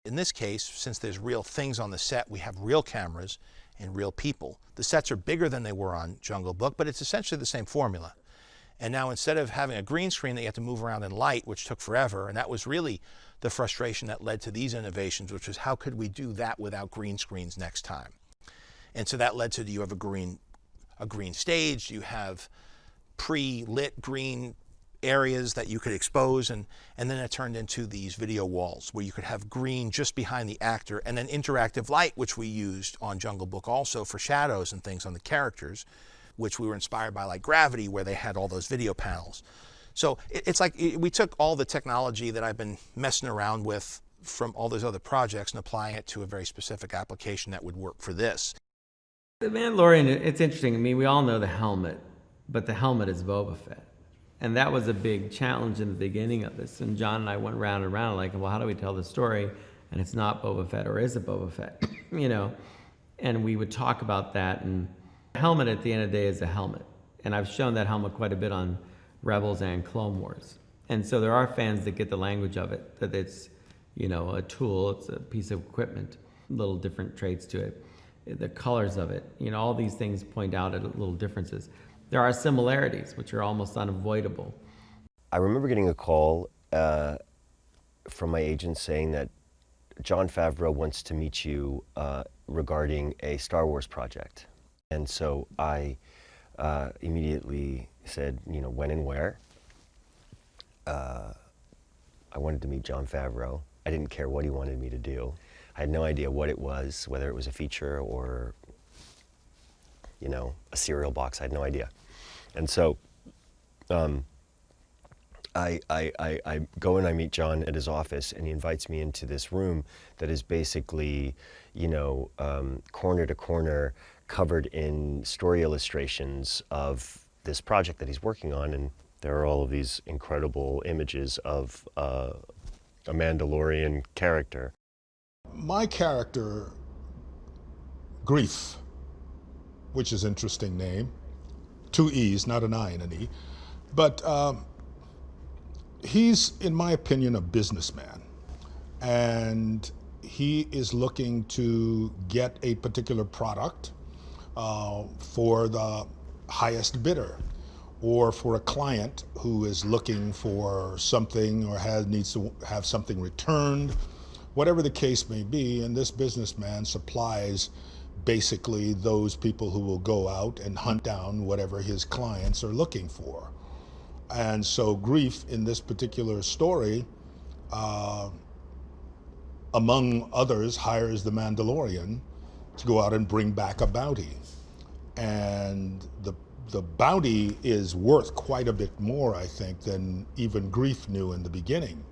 In this case, since there's real things on the set, we have real cameras and real people. The sets are bigger than they were on Jungle Book, but it's essentially the same formula. And now instead of having a green screen that you have to move around in light, which took forever, and that was really the frustration that led to these innovations, which was how could we do that without green screens next time? And so that led to, do you have a green stage? Do you have pre-lit green areas that you could expose? And then it turned into these video walls where you could have green just behind the actor, and then interactive light, which we used on Jungle Book also for shadows and things on the characters, which we were inspired by, like Gravity, where they had all those video panels. So it's like we took all the technology that I've been messing around with from all those other projects and applying it to a very specific application that would work for this. The Mandalorian, it's interesting. I mean, we all know the helmet, but the helmet is Boba Fett. And that was a big challenge in the beginning of this. And John and I went round and round like, well, how do we tell the story? And it's not Boba Fett, or is it Boba Fett? You know? And we would talk about that. And the helmet at the end of the day is a helmet. And I've shown that helmet quite a bit on Rebels and Clone Wars. And so there are fans that get the language of it, that it's, you know, a tool, it's a piece of equipment, little different traits to it. The colors of it, you know, all these things point out at little differences. There are similarities, which are almost unavoidable. I remember getting a call from my agent saying that Jon Favreau wants to meet you regarding a Star Wars project. And so I immediately said, you know, when and where. I wanted to meet Jon Favreau. I didn't care what he wanted me to do. I had no idea what it was, whether it was a feature or, you know, a cereal box. I had no idea. And so I go and I meet Jon at his office, and he invites me into this room that is basically, you know, corner to corner, covered in story illustrations of this project that he's working on. And there are all of these incredible images of a Mandalorian character. My character, Grief, which is an interesting name, 2 E's, not an I and an E, but he's, in my opinion, a businessman, and he is looking to get a particular product for the highest bidder, or for a client who is looking for something or needs to have something returned, whatever the case may be. And this businessman supplies basically those people who will go out and hunt down whatever his clients are looking for. And so Grief, in this particular story, among others, hires the Mandalorian to go out and bring back a bounty. And the bounty is worth quite a bit more, I think, than even Grief knew in the beginning.